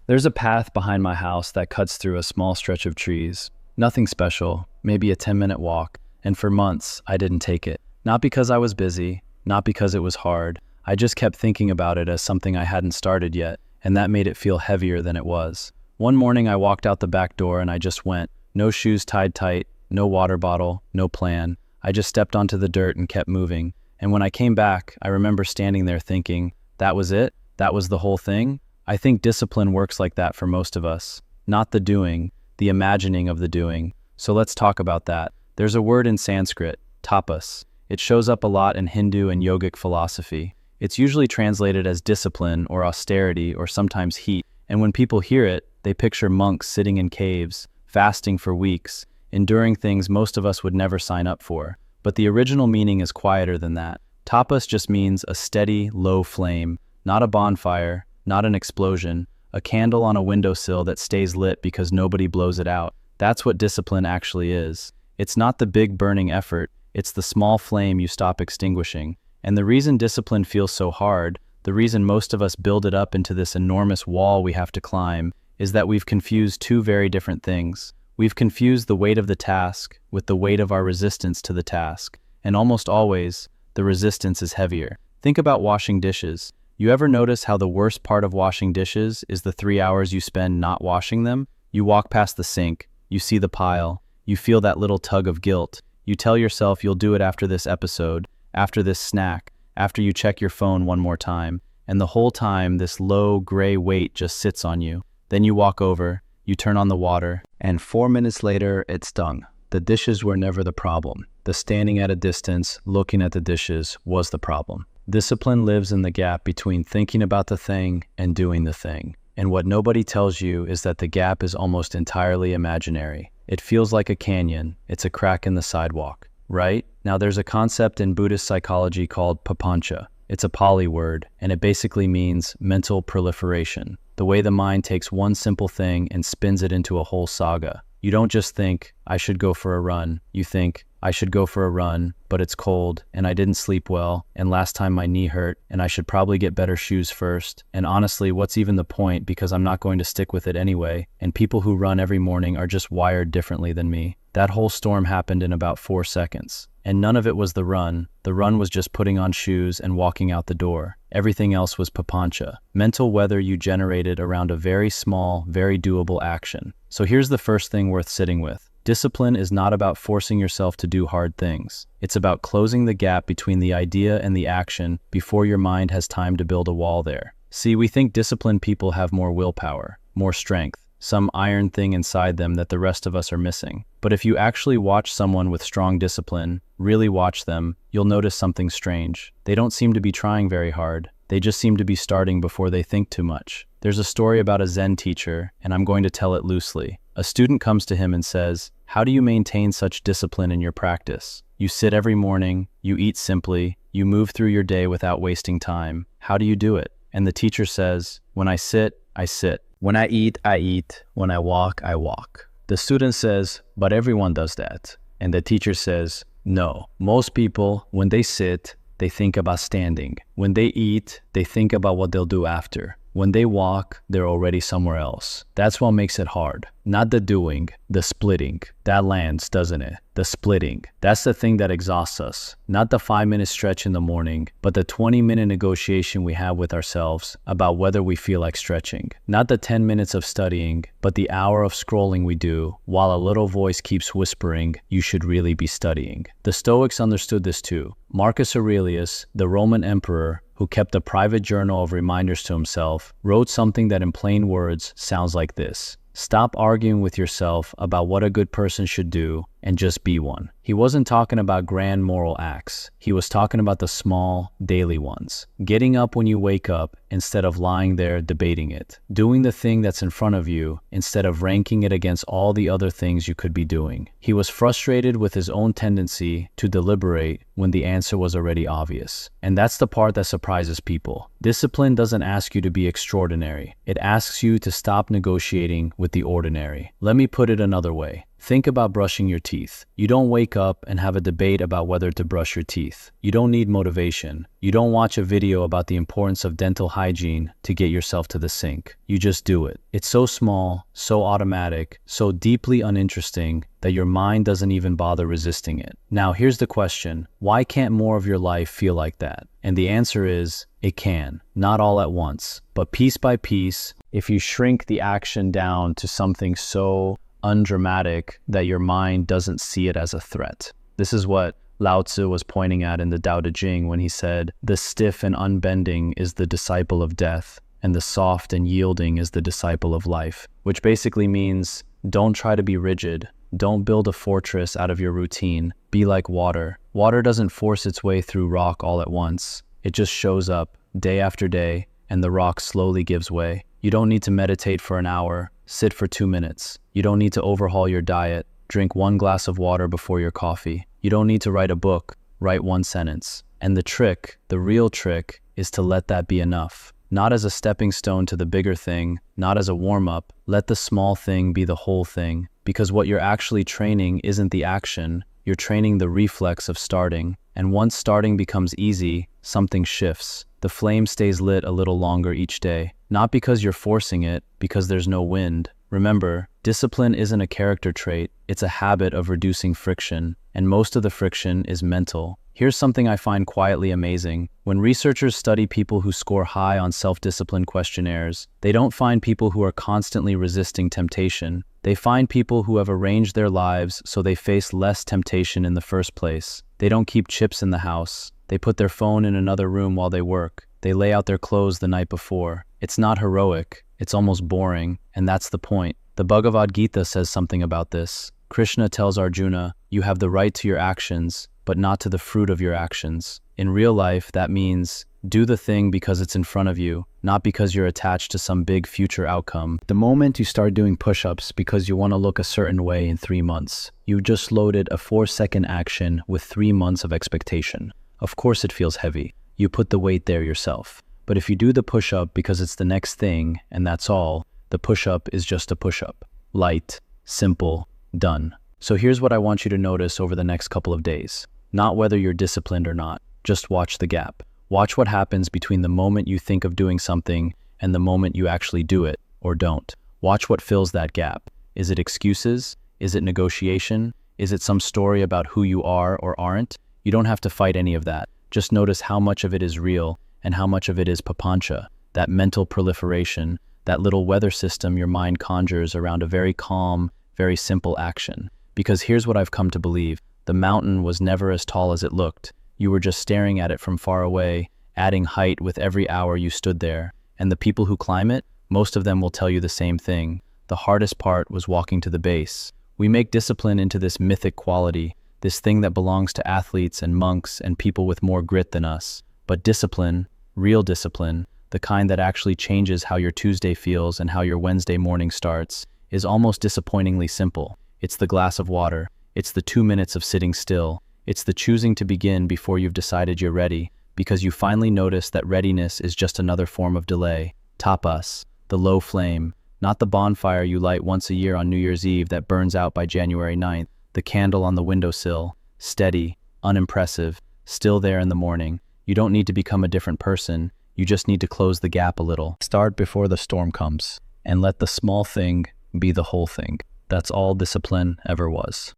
There's a path behind my house that cuts through a small stretch of trees. Nothing special, maybe a 10-minute walk, and for months I didn't take it. Not because I was busy, not because it was hard. I just kept thinking about it as something I hadn't started yet, and that made it feel heavier than it was. One morning I walked out the back door and I just went. No shoes tied tight, no water bottle, no plan. I just stepped onto the dirt and kept moving. And when I came back, I remember standing there thinking, that was it? That was the whole thing? I think discipline works like that for most of us. Not the doing, the imagining of the doing. So let's talk about that. There's a word in Sanskrit, tapas. It shows up a lot in Hindu and yogic philosophy. It's usually translated as discipline or austerity or sometimes heat. And when people hear it, they picture monks sitting in caves, fasting for weeks, enduring things most of us would never sign up for. But the original meaning is quieter than that. Tapas just means a steady, low flame, not a bonfire, not an explosion, a candle on a windowsill that stays lit because nobody blows it out. That's what discipline actually is. It's not the big burning effort, it's the small flame you stop extinguishing. And the reason discipline feels so hard, the reason most of us build it up into this enormous wall we have to climb, is that we've confused two very different things. We've confused the weight of the task with the weight of our resistance to the task. And almost always, the resistance is heavier. Think about washing dishes. You ever notice how the worst part of washing dishes is the 3 hours you spend not washing them? You walk past the sink, you see the pile, you feel that little tug of guilt. You tell yourself you'll do it after this episode, after this snack, after you check your phone one more time. And the whole time, this low, gray weight just sits on you. Then you walk over, you turn on the water, and 4 minutes later, it's done. The dishes were never the problem. The standing at a distance, looking at the dishes, was the problem. Discipline lives in the gap between thinking about the thing and doing the thing. And what nobody tells you is that the gap is almost entirely imaginary. It feels like a canyon. It's a crack in the sidewalk, right? Now there's a concept in Buddhist psychology called papancha. It's a Pali word, and it basically means mental proliferation. The way the mind takes one simple thing and spins it into a whole saga. You don't just think, I should go for a run. You think, I should go for a run, but it's cold, and I didn't sleep well, and last time my knee hurt, and I should probably get better shoes first. And honestly, what's even the point, because I'm not going to stick with it anyway, and people who run every morning are just wired differently than me. That whole storm happened in about 4 seconds. And none of it was the run. The run was just putting on shoes and walking out the door. Everything else was papancha, mental weather you generated around a very small, very doable action. So here's the first thing worth sitting with. Discipline is not about forcing yourself to do hard things. It's about closing the gap between the idea and the action before your mind has time to build a wall there. See, we think disciplined people have more willpower, more strength, some iron thing inside them that the rest of us are missing. But if you actually watch someone with strong discipline, really watch them, you'll notice something strange. They don't seem to be trying very hard. They just seem to be starting before they think too much. There's a story about a Zen teacher, and I'm going to tell it loosely. A student comes to him and says, "How do you maintain such discipline in your practice? You sit every morning, you eat simply, you move through your day without wasting time. How do you do it?" And the teacher says, "When I sit, I sit. When I eat, I eat. When I walk, I walk." The student says, "But everyone does that." And the teacher says, "No. Most people, when they sit, they think about standing. When they eat, they think about what they'll do after. When they walk, they're already somewhere else. That's what makes it hard. Not the doing, the splitting. That lands, doesn't it? The splitting. That's the thing that exhausts us. Not the 5-minute stretch in the morning, but the 20-minute negotiation we have with ourselves about whether we feel like stretching. Not the 10 minutes of studying, but the hour of scrolling we do while a little voice keeps whispering, "You should really be studying." The Stoics understood this too. Marcus Aurelius, the Roman emperor, who kept a private journal of reminders to himself, wrote something that in plain words sounds like this: stop arguing with yourself about what a good person should do and just be one. He wasn't talking about grand moral acts. He was talking about the small, daily ones. Getting up when you wake up instead of lying there debating it. Doing the thing that's in front of you instead of ranking it against all the other things you could be doing. He was frustrated with his own tendency to deliberate when the answer was already obvious. And that's the part that surprises people. Discipline doesn't ask you to be extraordinary. It asks you to stop negotiating with the ordinary. Let me put it another way. Think about brushing your teeth. You don't wake up and have a debate about whether to brush your teeth. You don't need motivation. You don't watch a video about the importance of dental hygiene to get yourself to the sink. You just do it. It's so small, so automatic, so deeply uninteresting that your mind doesn't even bother resisting it. Now, here's the question. Why can't more of your life feel like that? And the answer is, it can. Not all at once, but piece by piece, if you shrink the action down to something so undramatic that your mind doesn't see it as a threat. This is what Lao Tzu was pointing at in the Tao Te Ching when he said, "The stiff and unbending is the disciple of death, and the soft and yielding is the disciple of life," which basically means don't try to be rigid. Don't build a fortress out of your routine. Be like water. Water doesn't force its way through rock all at once. It just shows up day after day, and the rock slowly gives way. You don't need to meditate for an hour. Sit for 2 minutes. You don't need to overhaul your diet. Drink 1 glass of water before your coffee. You don't need to write a book. Write 1 sentence. And the trick, the real trick, is to let that be enough. Not as a stepping stone to the bigger thing, not as a warm-up. Let the small thing be the whole thing. Because what you're actually training isn't the action, you're training the reflex of starting. And once starting becomes easy, something shifts. The flame stays lit a little longer each day. Not because you're forcing it, because there's no wind. Remember, discipline isn't a character trait, it's a habit of reducing friction, and most of the friction is mental. Here's something I find quietly amazing. When researchers study people who score high on self-discipline questionnaires, they don't find people who are constantly resisting temptation. They find people who have arranged their lives so they face less temptation in the first place. They don't keep chips in the house. They put their phone in another room while they work. They lay out their clothes the night before. It's not heroic, it's almost boring, and that's the point. The Bhagavad Gita says something about this. Krishna tells Arjuna, "You have the right to your actions, but not to the fruit of your actions." In real life, that means do the thing because it's in front of you, not because you're attached to some big future outcome. The moment you start doing push-ups because you want to look a certain way in 3 months, you just loaded a 4-second action with 3 months of expectation. Of course it feels heavy. You put the weight there yourself. But if you do the push-up because it's the next thing, and that's all, the push-up is just a push-up. Light, simple, done. So here's what I want you to notice over the next couple of days. Not whether you're disciplined or not. Just watch the gap. Watch what happens between the moment you think of doing something and the moment you actually do it, or don't. Watch what fills that gap. Is it excuses? Is it negotiation? Is it some story about who you are or aren't? You don't have to fight any of that. Just notice how much of it is real and how much of it is papancha, that mental proliferation, that little weather system your mind conjures around a very calm, very simple action. Because here's what I've come to believe. The mountain was never as tall as it looked. You were just staring at it from far away, adding height with every hour you stood there. And the people who climb it, most of them will tell you the same thing. The hardest part was walking to the base. We make discipline into this mythic quality, this thing that belongs to athletes and monks and people with more grit than us. But discipline, real discipline, the kind that actually changes how your Tuesday feels and how your Wednesday morning starts, is almost disappointingly simple. It's the glass of water. It's the 2 minutes of sitting still. It's the choosing to begin before you've decided you're ready, because you finally notice that readiness is just another form of delay. Tapas, the low flame, not the bonfire you light once a year on New Year's Eve that burns out by January 9th, the candle on the windowsill, steady, unimpressive, still there in the morning. You don't need to become a different person. You just need to close the gap a little. Start before the storm comes, and let the small thing be the whole thing. That's all discipline ever was.